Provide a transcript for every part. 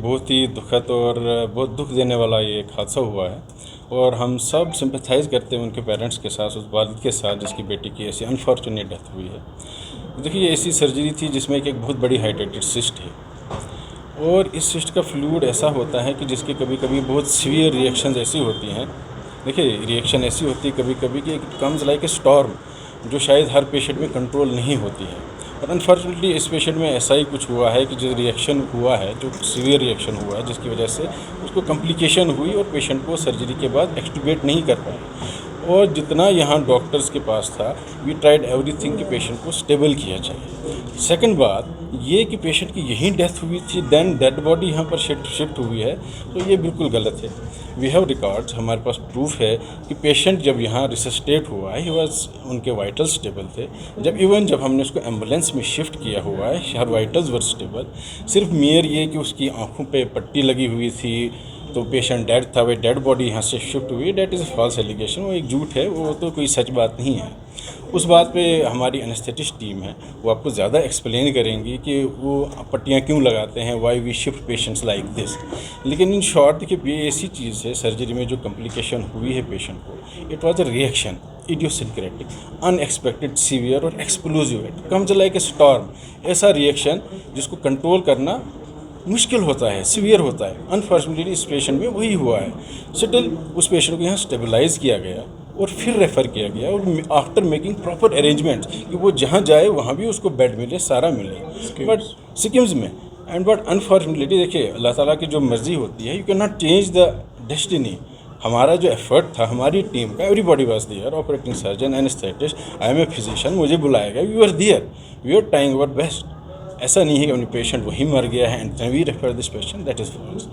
बहुत ही दुखद और बहुत दुख देने वाला ये एक हादसा हुआ है और हम सब सिंपैथाइज़ करते हैं उनके पेरेंट्स के साथ, उस वालिद के साथ जिसकी बेटी की ऐसी अनफॉर्चुनेट डेथ हुई है। देखिए, ये ऐसी सर्जरी थी जिसमें एक बहुत बड़ी हाइड्रेटेड सिस्ट है और इस सिस्ट का फ्लूइड ऐसा होता है कि जिसकी कभी कभी बहुत सीवियर रिएक्शन ऐसी होती हैं। देखिए, रिएक्शन ऐसी होती है कभी कभी कि कम्स लाइक ए स्टॉर्म, जो शायद हर पेशेंट में कंट्रोल नहीं होती है। और अनफॉर्चुनेटली इस पेशेंट में ऐसा ही कुछ हुआ है कि जो रिएक्शन हुआ है, जो सीवियर रिएक्शन हुआ है, जिसकी वजह से उसको कॉम्प्लिकेशन हुई और पेशेंट को सर्जरी के बाद एक्सट्यूबेट नहीं कर पाए। और जितना यहाँ डॉक्टर्स के पास था, वी ट्राइड एवरीथिंग कि पेशेंट को स्टेबल किया जाए। सेकंड बात ये कि पेशेंट की यहीं डेथ हुई थी, देन डेड बॉडी यहाँ पर शिफ्ट हुई है, तो ये बिल्कुल गलत है। वी हैव रिकॉर्ड्स, हमारे पास प्रूफ है कि पेशेंट जब यहाँ रिसस्टेट हुआ है, ही वाज, उनके वाइटल स्टेबल थे। जब हमने उसको एम्बुलेंस में शिफ्ट किया हुआ है, हर वाइटल्स वर स्टेबल। सिर्फ मेयर ये कि उसकी आँखों पे पट्टी लगी हुई थी तो पेशेंट डेड था, वही डेड बॉडी यहाँ से शिफ्ट हुई, डेट इज़ फॉल्स एलिगेशन, वो एक झूठ है, वो तो कोई सच बात नहीं है। उस बात पे हमारी एनेस्थेटिस्ट टीम है, वो आपको ज़्यादा एक्सप्लेन करेंगी कि वो पट्टियाँ क्यों लगाते हैं, why we shift patients like this. लेकिन इन शॉर्ट देखिए, ये ऐसी चीज़ है, सर्जरी में जो कॉम्प्लिकेशन हुई है पेशेंट को, it was a reaction, idiosyncratic, unexpected, severe और explosive. It comes like a storm, ऐसा रिएक्शन जिसको कंट्रोल करना मुश्किल होता है, सीवियर होता है। अनफॉर्चुनेटली इस पेशेंट में वही हुआ है। स्टिल उस पेशेंट को यहाँ स्टेबलाइज किया गया और फिर रेफ़र किया गया, और आफ्टर मेकिंग प्रॉपर अरेंजमेंट कि वो जहाँ जाए वहाँ भी उसको बेड मिले, सारा मिले, बट सिक्किम्स में। बट अनफॉर्चुनेटली देखिए, अल्लाह ताला की जो मर्ज़ी होती है, you can not change the destiny. हमारा जो एफर्ट था, हमारी टीम का, everybody was there, operating surgeon, anaesthetist, I am a physician, मुझे बुलाया गया, we were there, we were trying our best. ऐसा नहीं है कि अपनी पेशेंट वही मर गया है and we refer this patient, that is false.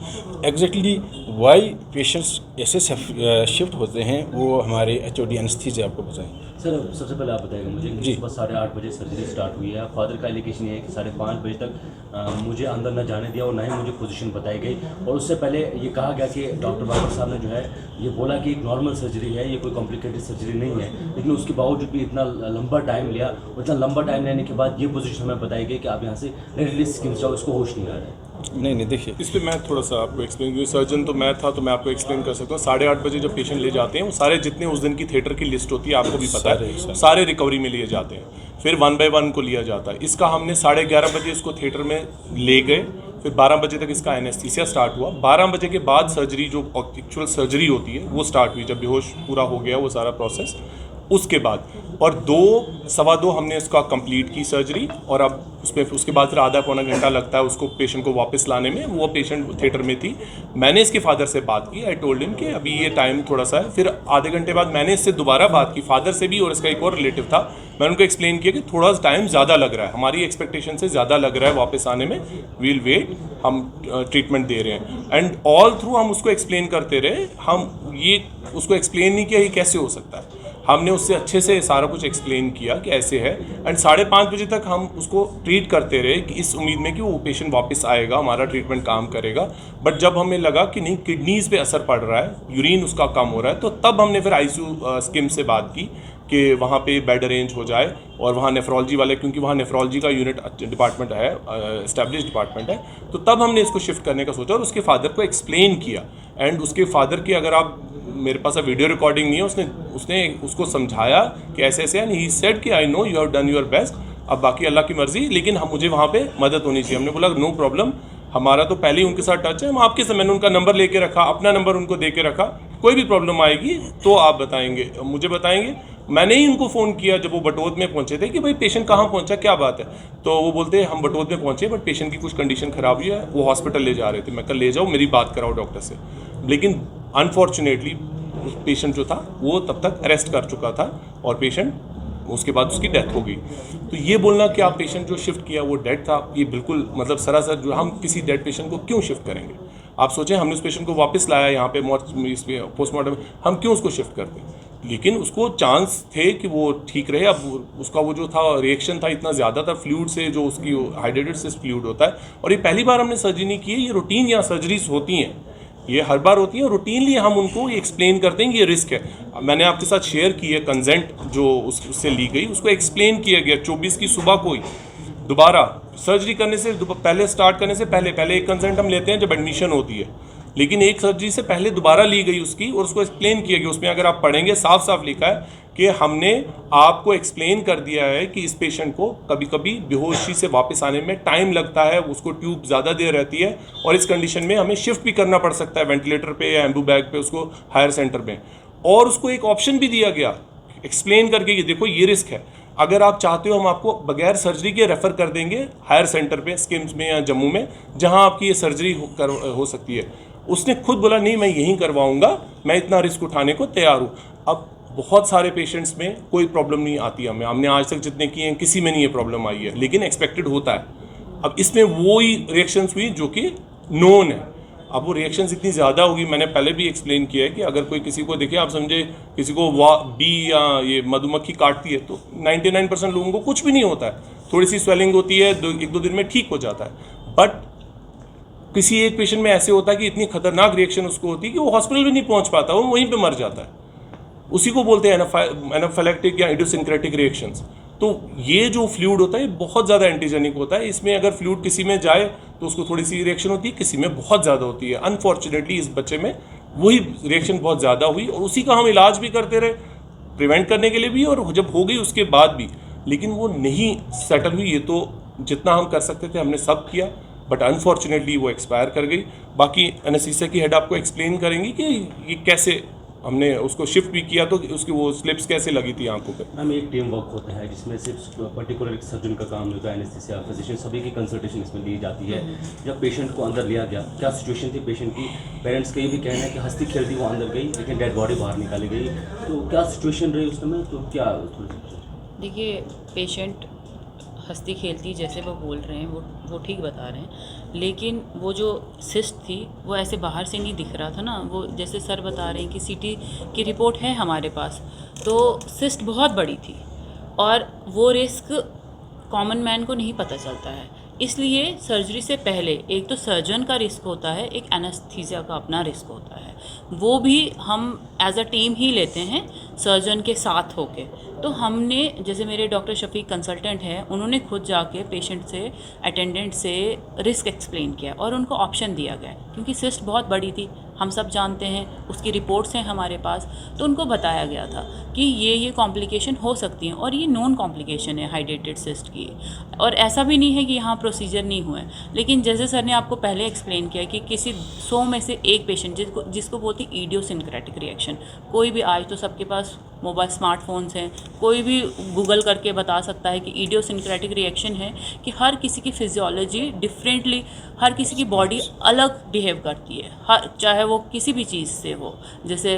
Exactly why patients ऐसे शिफ्ट होते हैं, वो हमारे एचओडी एनेस्थीसिया आपको बताएंगे। सर, सबसे पहले आप बताइएगा मुझे कि सुबह 8:30 बजे सर्जरी स्टार्ट हुई है। फादर का एलिगेशन ये है कि 5:30 बजे तक मुझे अंदर न जाने दिया और ना ही मुझे पोजीशन बताई गई, और उससे पहले ये कहा गया कि डॉक्टर बाबर साहब ने जो है ये बोला कि एक नॉर्मल सर्जरी है, ये कोई कॉम्प्लिकेटेड सर्जरी नहीं है। लेकिन उसके बावजूद भी इतना लंबा टाइम लिया, इतना लंबा टाइम लेने के बाद ये पोजीशन हमें बताई गई कि आप यहाँ से डायरेक्टली सिक्किम जाओ, इसको होश नहीं आ रहा है। नहीं देखिए, इस पर मैं थोड़ा सा आपको एक्सप्लेन, क्योंकि सर्जन तो मैं था तो मैं आपको एक्सप्लेन कर सकता हूँ। 8:30 बजे जब पेशेंट ले जाते हैं, वो सारे जितने उस दिन की थिएटर की लिस्ट होती है, आपको भी पता है, सारे रिकवरी में लिए जाते हैं, फिर 1 बाय 1 को लिया जाता है। इसका हमने 11:30 बजे इसको थिएटर में ले गए, फिर 12 बजे तक इसका एनेस्थीसिया स्टार्ट हुआ। 12 बजे के बाद सर्जरी, जो एक्चुअल सर्जरी होती है, वो स्टार्ट हुई, जब बेहोश पूरा हो गया वो सारा प्रोसेस, उसके बाद। और 2-2:15 हमने इसका कंप्लीट की सर्जरी, और अब उसके बाद फिर आधा पौना घंटा लगता है उसको पेशेंट को वापस लाने में। वो पेशेंट थिएटर में थी, मैंने इसके फादर से बात की, आई टोल्ड हिम कि अभी ये टाइम थोड़ा सा है। फिर आधे घंटे बाद मैंने इससे दोबारा बात की, फादर से भी, और इसका एक और रिलेटिव था। मैंने उनको एक्सप्लेन किया कि थोड़ा टाइम ज़्यादा लग रहा है, हमारी एक्सपेक्टेशन से ज़्यादा लग रहा है वापस आने में, वील वेट, हम ट्रीटमेंट दे रहे हैं। एंड ऑल थ्रू हम उसको एक्सप्लेन करते रहे, हम ये उसको एक्सप्लेन नहीं किया ये कैसे हो सकता है। हमने उससे अच्छे से सारा कुछ एक्सप्लेन किया कि ऐसे है, एंड 5:30 बजे तक हम उसको ट्रीट करते रहे कि इस उम्मीद में कि वो पेशेंट वापस आएगा, हमारा ट्रीटमेंट काम करेगा। बट जब हमें लगा कि नहीं, किडनीज़ पे असर पड़ रहा है, यूरिन उसका कम हो रहा है, तो तब हमने फिर आईसीयू स्किम से बात की कि वहाँ पे बेड अरेंज हो जाए, और वहाँ नेफ्रोलॉजी वाले, क्योंकि वहाँ नेफ्रोलॉजी का यूनिट डिपार्टमेंट है, एस्टेब्लिश डिपार्टमेंट है, तो तब हमने इसको शिफ्ट करने का सोचा और उसके फादर को एक्सप्लेन किया। एंड उसके फादर की, अगर आप, मेरे पास वीडियो रिकॉर्डिंग नहीं है, उसने उसको समझाया कि ऐसे ऐसे, एंड ही सेड कि I know you have done your best, अब बाकी अल्लाह की मर्जी, लेकिन मुझे वहाँ पे मदद होनी चाहिए। हमने बोला नो प्रॉब्लम, हमारा तो पहले ही उनके साथ टच है, हम आपके से, मैंने उनका नंबर लेके रखा, अपना नंबर उनको दे के रखा, कोई भी प्रॉब्लम आएगी तो आप बताएंगे, मुझे बताएंगे। मैंने ही उनको फ़ोन किया जब वो बटोद में पहुंचे थे कि भाई पेशेंट कहाँ पहुंचा, क्या बात है। तो वो बोलते हम बटोद में पहुंचे, बट पेशेंट की कुछ कंडीशन ख़राब हुई है, वो हॉस्पिटल ले जा रहे थे। मैं कल ले जाओ, मेरी बात कराओ डॉक्टर से। लेकिन अनफॉर्चुनेटली पेशेंट जो था वो तब तक अरेस्ट कर चुका था, और पेशेंट, उसके बाद उसकी डेथ हो गई। तो ये बोलना कि आप पेशेंट जो शिफ्ट किया वो डेड था, ये बिल्कुल मतलब सरासर, जो हम किसी डेड पेशेंट को क्यों शिफ्ट करेंगे। आप सोचें, हमने उस पेशेंट को वापस लाया यहाँ पे पोस्टमार्टम, हम क्यों उसको शिफ्ट करते। लेकिन उसको चांस थे कि वो ठीक रहे। अब उसका वो जो था रिएक्शन था इतना ज़्यादा था फ्लूइड से, जो उसकी हाइड्रेटेड से फ्लूइड होता है, और ये पहली बार हमने सर्जरी नहीं की है, ये रूटीन यहाँ सर्जरीज होती हैं, ये हर बार होती है, और रूटीनली हम उनको एक्सप्लेन करते हैं कि ये रिस्क है। मैंने आपके साथ शेयर की है कंसेंट जो उससे ली गई, उसको एक्सप्लेन किया गया 24 की सुबह को ही दोबारा सर्जरी करने से पहले स्टार्ट करने से पहले एक कंसल्ट हम लेते हैं जब एडमिशन होती है, लेकिन एक सर्जरी से पहले दोबारा ली गई उसकी और उसको एक्सप्लेन किया गया। उसमें अगर आप पढ़ेंगे साफ साफ लिखा है कि हमने आपको एक्सप्लेन कर दिया है कि इस पेशेंट को कभी कभी बेहोशी से वापस आने में टाइम लगता है, उसको ट्यूब ज़्यादा देर रहती है और इस कंडीशन में हमें शिफ्ट भी करना पड़ सकता है वेंटिलेटर पे या एम्बू बैग पे उसको हायर सेंटर में। और उसको एक ऑप्शन भी दिया गया एक्सप्लेन करके कि देखो ये रिस्क है, अगर आप चाहते हो हम आपको बगैर सर्जरी के रेफ़र कर देंगे हायर सेंटर पे स्किम्स में या जम्मू में जहां आपकी ये सर्जरी हो सकती है। उसने खुद बोला नहीं मैं यहीं करवाऊंगा, मैं इतना रिस्क उठाने को तैयार हूँ। अब बहुत सारे पेशेंट्स में कोई प्रॉब्लम नहीं आती हमें, हमने आज तक जितने किए हैं किसी में नहीं ये प्रॉब्लम आई है, लेकिन एक्सपेक्टेड होता है। अब इसमें वो ही रिएक्शंस हुई जो कि नोन है। अब वो रिएक्शंस इतनी ज़्यादा होगी, मैंने पहले भी एक्सप्लेन किया है कि अगर कोई किसी को देखे, आप समझे किसी को बी या ये मधुमक्खी काटती है तो 99% लोगों को कुछ भी नहीं होता है, थोड़ी सी स्वेलिंग होती है, एक दो दिन में ठीक हो जाता है। बट किसी एक पेशेंट में ऐसे होता है कि इतनी खतरनाक रिएक्शन उसको होती है कि वो हॉस्पिटल भी नहीं पहुंच पाता, वो वहीं पे मर जाता है। उसी को बोलते हैं एनाफिलैक्टिक या इडियोसिंक्रेटिक रिएक्शंस। तो ये जो फ्लूइड होता है ये बहुत ज़्यादा एंटीजेनिक होता है। इसमें अगर फ्लूइड किसी में जाए तो उसको थोड़ी सी रिएक्शन होती है, किसी में बहुत ज़्यादा होती है। अनफॉर्चुनेटली इस बच्चे में वही रिएक्शन बहुत ज़्यादा हुई और उसी का हम इलाज भी करते रहे प्रिवेंट करने के लिए भी, और जब हो गई उसके बाद भी, लेकिन वो नहीं सेटल हुई। ये तो जितना हम कर सकते थे हमने सब किया, बट अनफॉर्चुनेटली वो एक्सपायर कर गई। बाकी एनेस्थीसिया की हेड आपको एक्सप्लेन करेंगी कि ये कैसे हमने उसको शिफ्ट भी किया, तो उसकी वो स्लिप्स कैसे लगी थी आंखों पे। मैम एक टीम वर्क होता है जिसमें सिर्फ पर्टिकुलर एक सर्जन का काम होता है, एनेस्थीसिया फिजिशियन सभी की कंसल्टेशन इसमें ली जाती है। जब पेशेंट को अंदर लिया गया, क्या सिचुएशन थी पेशेंट की? पेरेंट्स का ये भी कहना है कि हंसती खेलती वो अंदर गई लेकिन डेड बॉडी बाहर निकाली गई, तो क्या सिचुएशन रही उस समय? तो क्या देखिए, पेशेंट हंसती खेलती जैसे वो बोल रहे हैं वो ठीक बता रहे हैं, लेकिन वो जो सिस्ट थी वो ऐसे बाहर से नहीं दिख रहा था ना। वो जैसे सर बता रहे हैं कि सीटी की रिपोर्ट है हमारे पास, तो सिस्ट बहुत बड़ी थी और वो रिस्क कॉमन मैन को नहीं पता चलता है। इसलिए सर्जरी से पहले एक तो सर्जन का रिस्क होता है, एक एनेस्थीसिया का अपना रिस्क होता है, वो भी हम एज अ टीम ही लेते हैं सर्जन के साथ होके। तो हमने, जैसे मेरे डॉक्टर शफीक कंसल्टेंट हैं, उन्होंने खुद जाके पेशेंट से, अटेंडेंट से रिस्क एक्सप्लेन किया और उनको ऑप्शन दिया गया, क्योंकि सिस्ट बहुत बड़ी थी, हम सब जानते हैं, उसकी रिपोर्ट्स हैं हमारे पास, तो उनको बताया गया था कि ये कॉम्प्लिकेशन हो सकती हैं और ये नॉन कॉम्प्लिकेशन है हाइड्रेटेड सिस्ट की, और ऐसा भी नहीं है कि यहाँ प्रोसीजर नहीं हुआ है। लेकिन जैसे सर ने आपको पहले एक्सप्लेन किया कि किसी 100 में से एक पेशेंट जिसको बोलती इडियोसिंक्रेटिक रिएक्शन, कोई भी, आज तो सबके पास मोबाइल स्मार्टफोन्स हैं, कोई भी गूगल करके बता सकता है कि इडियोसिंक्रेटिक रिएक्शन है कि हर किसी की फिजियोलॉजी डिफरेंटली, हर किसी की बॉडी अलग बिहेव करती है, चाहे वो किसी भी चीज़ से हो। जैसे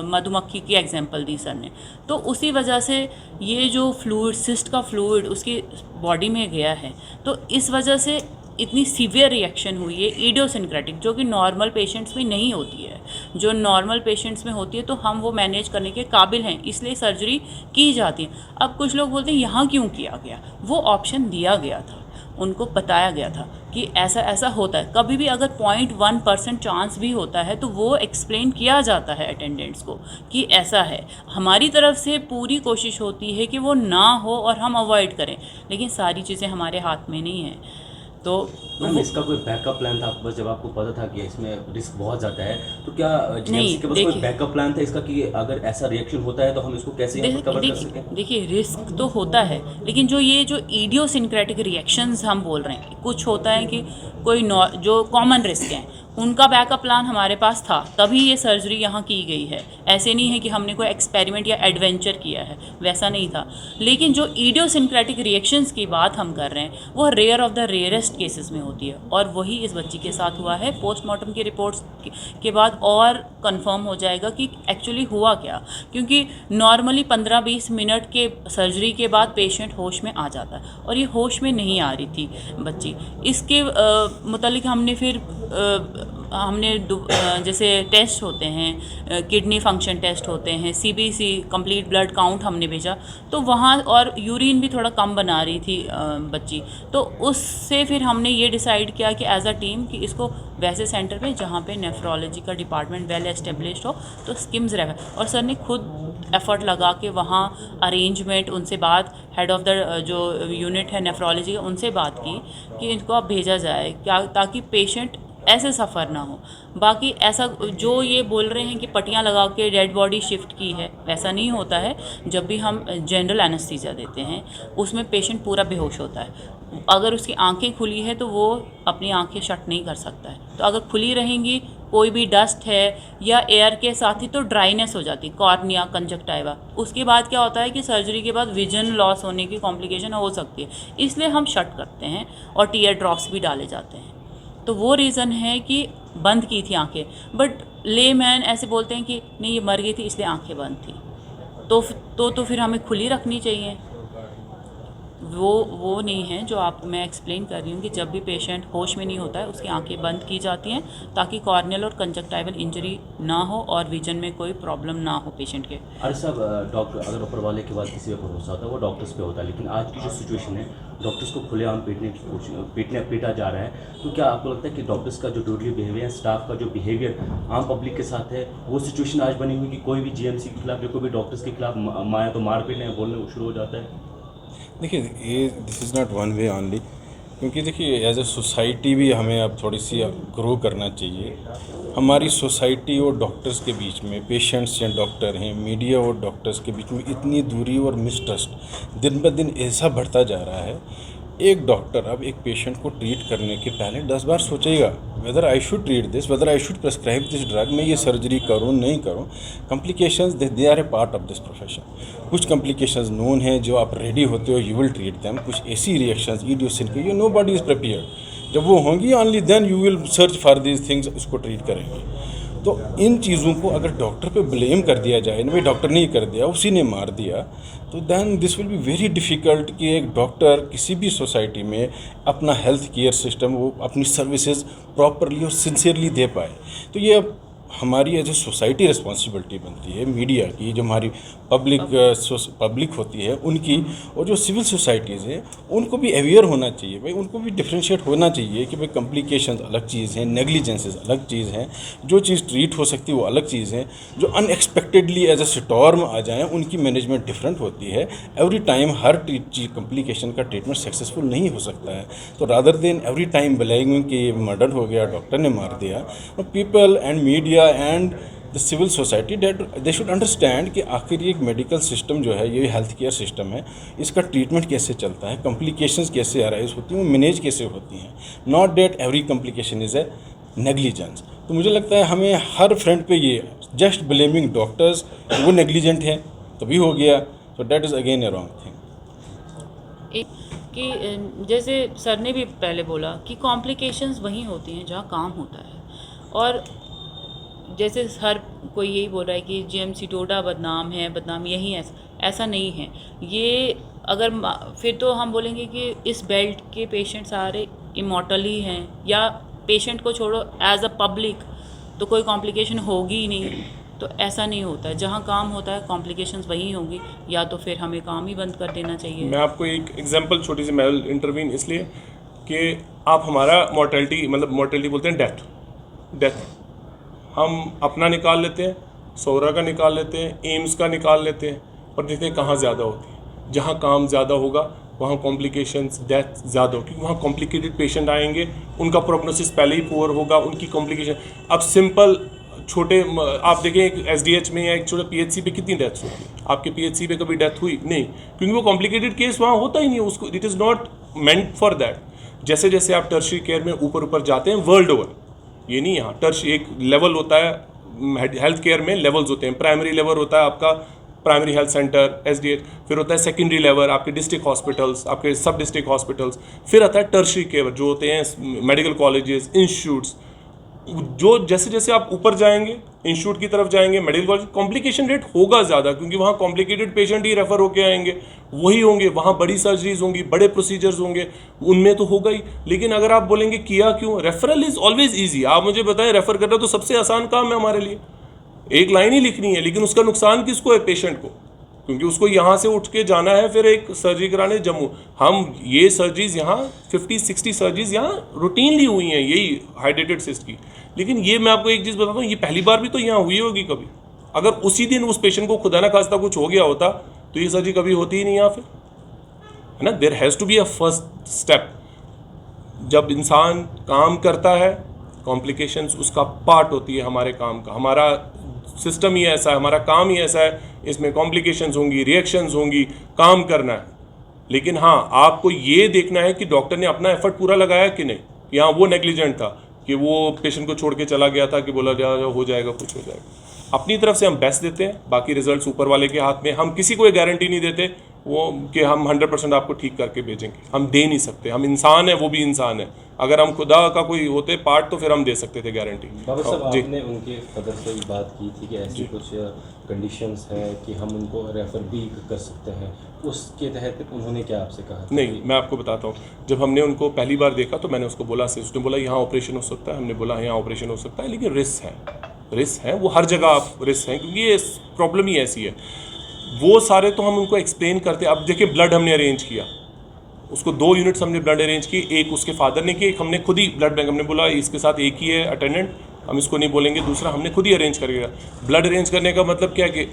मधुमक्खी की एग्जांपल दी सर ने, तो उसी वजह से ये जो फ्लूइड, सिस्ट का फ्लूइड उसकी बॉडी में गया है, तो इस वजह से इतनी सीवियर रिएक्शन हुई है इडियोसिंक्रेटिक, जो कि नॉर्मल पेशेंट्स में नहीं होती है। जो नॉर्मल पेशेंट्स में होती है तो हम वो मैनेज करने के काबिल हैं, इसलिए सर्जरी की जाती है। अब कुछ लोग बोलते हैं यहाँ क्यों किया गया, वो ऑप्शन दिया गया था, उनको बताया गया था कि ऐसा ऐसा होता है। कभी भी अगर 0.1% चांस भी होता है तो वो एक्सप्लेन किया जाता है अटेंडेंट्स को कि ऐसा है। हमारी तरफ से पूरी कोशिश होती है कि वो ना हो और हम अवॉइड करें, लेकिन सारी चीज़ें हमारे हाथ में नहीं हैं। तो मैम इसका कोई बैकअप प्लान था आपके पास? जब आपको पता था कि इसमें रिस्क बहुत ज़्यादा है, तो क्या जीएमसी के पास कोई बैकअप प्लान था इसका कि अगर ऐसा रिएक्शन होता है तो हम इसको कैसे कवर कर सकें? देखिए, रिस्क तो होता है, लेकिन जो इडियोसिंक्रेटिक रिएक्शंस हम बोल रहे हैं, कुछ होता है कि कोई जो कॉमन रिस्क हैं उनका बैकअप प्लान हमारे पास था, तभी ये सर्जरी यहाँ की गई है। ऐसे नहीं है कि हमने कोई एक्सपेरिमेंट या एडवेंचर किया है, वैसा नहीं था। लेकिन जो इडियोसिंक्रेटिक रिएक्शंस की बात हम कर रहे हैं वो rare of the rarest cases में होती है, और वही इस बच्ची के साथ हुआ है। पोस्टमार्टम की रिपोर्ट्स के बाद और कंफर्म हो जाएगा कि एक्चुअली हुआ क्या, क्योंकि नॉर्मली 15-20 मिनट के सर्जरी के बाद पेशेंट होश में आ जाता है, और ये होश में नहीं आ रही थी बच्ची। इसके मुतालिक हमने फिर हमने जैसे टेस्ट होते हैं, किडनी फंक्शन टेस्ट होते हैं, CBC कंप्लीट ब्लड काउंट हमने भेजा, तो वहाँ और यूरिन भी थोड़ा कम बना रही थी बच्ची, तो उससे फिर हमने ये डिसाइड किया कि एज अ टीम कि इसको वैसे सेंटर पे जहाँ पे नेफ्रोलॉजी का डिपार्टमेंट वेल एस्टेब्लिश्ड हो, तो स्किम्स रेफर, और सर ने खुद एफर्ट लगा के वहाँ अरेंजमेंट, उनसे बात, हेड ऑफ़ द जो यूनिट है नेफ्रोलॉजी का, उनसे बात की कि इनको अब भेजा जाए क्या, ताकि पेशेंट ऐसे सफ़र ना हो। बाकी ऐसा जो ये बोल रहे हैं कि पट्टियाँ लगा के डेड बॉडी शिफ्ट की है, वैसा नहीं होता है। जब भी हम जनरल एनेस्थीसिया देते हैं उसमें पेशेंट पूरा बेहोश होता है, अगर उसकी आंखें खुली है तो वो अपनी आंखें शट नहीं कर सकता है, तो अगर खुली रहेंगी, कोई भी डस्ट है या एयर के साथ ही तो ड्राइनेस हो जाती, कॉर्निया, कंजक्टाइवा, उसके बाद क्या होता है कि सर्जरी के बाद विजन लॉस होने की कॉम्प्लिकेशन हो सकती है, इसलिए हम शट करते हैं और टीयर ड्रॉप्स भी डाले जाते हैं। तो वो रीज़न है कि बंद की थी आंखें, बट लेमैन ऐसे बोलते हैं कि नहीं ये मर गई थी इसलिए आंखें बंद थी, तो फिर हमें खुली रखनी चाहिए। वो नहीं है जो आप मैं एक्सप्लेन कर रही हूँ कि जब भी पेशेंट होश में नहीं होता है उसकी आंखें बंद की जाती हैं ताकि कॉर्नियल और कंजक्टाइवल इंजरी ना हो और विजन में कोई प्रॉब्लम ना हो पेशेंट के। अरे साहब, डॉक्टर अगर ऊपर वाले के बाद किसी पे भरोसा होता है वो डॉक्टर्स पे होता है, लेकिन आज की जो सिचुएशन है डॉक्टर्स को खुलेआम पीटा जा रहा है, तो क्या आपको लगता है कि डॉक्टर्स का जो टोटली बिहेवियर, स्टाफ का जो बिहेवियर आम पब्लिक के साथ है, वो सिचुएशन आज बनी हुई कि कोई भी GMC के खिलाफ या कोई भी डॉक्टर्स के खिलाफ माया तो मार पीटने बोलने शुरू हो जाता है? देखिए, ये this is not one way only, क्योंकि देखिए एज ए सोसाइटी भी हमें अब थोड़ी सी ग्रो करना चाहिए। हमारी सोसाइटी और डॉक्टर्स के बीच में, पेशेंट्स या डॉक्टर हैं, मीडिया और डॉक्टर्स के बीच में इतनी दूरी और मिसट्रस्ट दिन ब दिन ऐसा बढ़ता जा रहा है। एक डॉक्टर अब एक पेशेंट को ट्रीट करने के पहले 10 बार सोचेगा whether I should treat this, whether I should prescribe this drug, मैं ये सर्जरी करूँ नहीं करूँ। Complications they are a part of this profession. कुछ कॉम्प्लिकेशंस नोन हैं जो आप रेडी होते हो, यू विल ट्रीट दैम। कुछ ऐसी reactions idiosyncrasy no body is prepared, जब वो होंगी only then you will search for these things, उसको ट्रीट करेंगे। तो इन चीज़ों को अगर डॉक्टर पे ब्लेम कर दिया जाए, भाई डॉक्टर नहीं कर दिया, उसी ने मार दिया, तो than this will be very difficult कि एक डॉक्टर किसी भी सोसाइटी में अपना हेल्थ केयर सिस्टम, वो अपनी सर्विसेज प्रॉपरली और सिंसियरली दे पाए। तो ये अब हमारी एज ए सोसाइटी रिस्पॉन्सिबिलिटी बनती है, मीडिया की, जो हमारी पब्लिक होती है उनकी, और जो सिविल सोसाइटीज़ हैं उनको भी अवेयर होना चाहिए भाई, उनको भी डिफ्रेंशिएट होना चाहिए कि भाई कॉम्प्लिकेशंस अलग चीज़ हैं, नेग्लिजेंसेस अलग चीज़ हैं, जो चीज़ ट्रीट हो सकती है वो अलग चीज़ हैं, जो अनएक्सपेक्टेडली एज ए स्टॉर्म आ जाएँ उनकी मैनेजमेंट डिफरेंट होती है। एवरी टाइम हर कॉम्प्लिकेशन का ट्रीटमेंट सक्सेसफुल नहीं हो सकता है। तो rather than every time blaming कि मर्डर हो गया, डॉक्टर ने मार दिया, people and media and the civil society they should understand कि आखिर ये एक मेडिकल सिस्टम जो है, ये हेल्थ केयर सिस्टम है, इसका ट्रीटमेंट कैसे चलता है, कॉम्प्लिकेशंस कैसे अराइज होती हैं, वो मैनेज कैसे होती हैं, not that every complication is a negligence. तो मुझे लगता है हमें हर फ्रंट पे ये जस्ट ब्लेमिंग डॉक्टर्स, वो नेग्लिजेंट हैं तभी हो गया, तो that is again a wrong thing. कि जैसे सर ने भी पहले बोला कि कॉम्प्लिकेशंस वहीं होती हैं जहाँ काम होता है, और जैसे हर कोई यही बोल रहा है कि GMC डोडा बदनाम है, बदनाम यही है, ऐसा नहीं है। ये अगर फिर तो हम बोलेंगे कि इस बेल्ट के पेशेंट सारे इमॉर्टल ही हैं, या पेशेंट को छोड़ो एज अ पब्लिक तो कोई कॉम्प्लिकेशन होगी ही नहीं, तो ऐसा नहीं होता है। जहाँ काम होता है कॉम्प्लिकेशंस वहीं होंगी, या तो फिर हमें काम ही बंद कर देना चाहिए। मैं आपको एक एग्जांपल छोटी सी, मैं इंटरवीन इसलिए कि आप हमारा मोर्टेलिटी, मतलब मोर्टेलिटी बोलते हैं डेथ हम अपना निकाल लेते हैं, सोरा का निकाल लेते हैं, एम्स का निकाल लेते हैं, और देखते हैं कहाँ ज़्यादा होती है। जहाँ काम ज़्यादा होगा वहाँ कॉम्प्लिकेशंस, डेथ ज़्यादा होगी, वहाँ कॉम्प्लिकेटेड पेशेंट आएंगे, उनका प्रोग्नोसिस पहले ही पुअर होगा, उनकी कॉम्प्लिकेशन। अब सिंपल छोटे आप देखें एक SDH में या एक छोटे PHC पे कितनी डेथ्स होती है, आपके PHC पे कभी डेथ हुई नहीं, क्योंकि वो कॉम्प्लिकेटेड केस वहाँ होता ही नहीं है, उसको it is not meant for that. जैसे जैसे आप टर्शियरी केयर में ऊपर जाते हैं वर्ल्ड ओवर, ये नहीं यहाँ टर्शियरी एक लेवल होता है, हेल्थ केयर में लेवल्स होते हैं। प्राइमरी लेवल होता है आपका प्राइमरी हेल्थ सेंटर SDH, फिर होता है सेकेंडरी लेवल आपके डिस्ट्रिक्ट हॉस्पिटल्स, आपके सब डिस्ट्रिक्ट हॉस्पिटल्स, फिर आता है टर्शियरी केयर जो होते हैं मेडिकल कॉलेजेस, इंस्टीट्यूट्स। जो जैसे जैसे आप ऊपर जाएंगे, इंस्टीट्यूट की तरफ जाएंगे, मेडिकल कॉलेज, कॉम्प्लिकेशन रेट होगा ज़्यादा, क्योंकि वहाँ कॉम्प्लिकेटेड पेशेंट ही रेफर होके आएंगे, वही होंगे, वहाँ बड़ी सर्जरीज होंगी, बड़े प्रोसीजर्स होंगे, उनमें तो होगा ही। लेकिन अगर आप बोलेंगे किया क्यों, रेफरल इज़ ऑलवेज ईजी। आप मुझे बताएं, रेफर करना तो सबसे आसान काम है हमारे लिए, एक लाइन ही लिखनी है, लेकिन उसका नुकसान किसको है? पेशेंट को, क्योंकि उसको यहाँ से उठ के जाना है फिर एक सर्जरी कराने जम्मू। हम ये सर्जरीज यहाँ 50-60 सर्जरीज यहाँ रूटीनली हुई हैं यही हाइड्रेटेड सिस्ट की। लेकिन ये मैं आपको एक चीज़ बताता हूँ, ये पहली बार भी तो यहाँ हुई होगी कभी। अगर उसी दिन उस पेशेंट को खुदा ना खास्ता कुछ हो गया होता तो ये सर्जरी कभी होती ही नहीं यहाँ फिर, है ना। There has to be a first step. जब इंसान काम करता है, कॉम्प्लिकेशंस उसका पार्ट होती है हमारे काम का। हमारा सिस्टम ही ऐसा है, हमारा काम ही ऐसा है, इसमें कॉम्प्लिकेशंस होंगी, रिएक्शंस होंगी, काम करना है। लेकिन हाँ, आपको ये देखना है कि डॉक्टर ने अपना एफर्ट पूरा लगाया कि नहीं। यहाँ वो नेग्लिजेंट था कि वो पेशेंट को छोड़ के चला गया था कि बोला जा हो जाएगा, कुछ हो जाएगा। अपनी तरफ से हम बेस्ट देते हैं, बाकी रिजल्ट्स ऊपर वाले के हाथ में। हम किसी को ये गारंटी नहीं देते वो कि हम 100% आपको ठीक करके भेजेंगे, हम दे नहीं सकते। हम इंसान है, वो भी इंसान है। अगर हम खुदा का कोई होते पार्ट तो फिर हम दे सकते थे गारंटी। बाबा साहब, आपने उनके फादर से बात की थी कि ऐसी कुछ कंडीशंस हैं कि हम उनको रेफ़र भी कर सकते हैं, उसके तहत उन्होंने क्या आपसे कहा? नहीं, मैं आपको बताता हूँ। जब हमने उनको पहली बार देखा तो मैंने उसको बोला, से उसने बोला यहाँ ऑपरेशन हो सकता है। हमने बोला यहाँ ऑपरेशन हो सकता है, लेकिन रिस्क है, वो हर जगह आप रिस्क हैं, क्योंकि ये प्रॉब्लम ही ऐसी है। वो सारे तो हम उनको एक्सप्लेन करते। अब देखिए, ब्लड हमने अरेंज किया, उसको 2 यूनिट्स हमने ब्लड अरेंज किए, एक उसके फादर ने की, एक हमने खुद ही ब्लड बैंक, हमने बोला इसके साथ एक ही है अटेंडेंट, हम इसको नहीं बोलेंगे, दूसरा हमने खुद ही अरेंज करके। ब्लड अरेंज करने का मतलब क्या है कि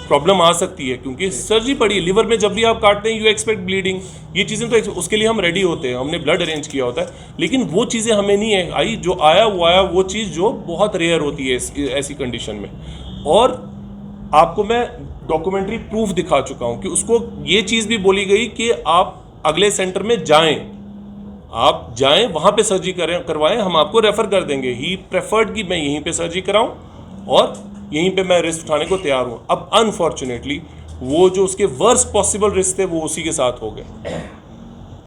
प्रॉब्लम आ सकती है, क्योंकि सर्जरी पड़ी है लिवर में। जब भी आप काटते हैं यू एक्सपेक्ट ब्लीडिंग, ये चीज़ें तो उसके लिए हम रेडी होते हैं, हमने ब्लड अरेंज किया होता है। लेकिन वो चीज़ें हमें नहीं है आई, जो आया वो चीज़ जो बहुत रेयर होती है ऐसी कंडीशन में। और आपको मैं डॉक्यूमेंट्री प्रूफ दिखा चुका हूँ कि उसको ये चीज़ भी बोली गई कि आप अगले सेंटर में जाएं, आप जाएं वहाँ पे सर्जरी करवाएं, हम आपको रेफ़र कर देंगे। ही प्रेफर्ड कि मैं यहीं पे सर्जरी कराऊं और यहीं पे मैं रिस्क उठाने को तैयार हूँ। अब अनफॉर्चुनेटली वो जो उसके वर्स्ट पॉसिबल रिस्क थे वो उसी के साथ हो गए।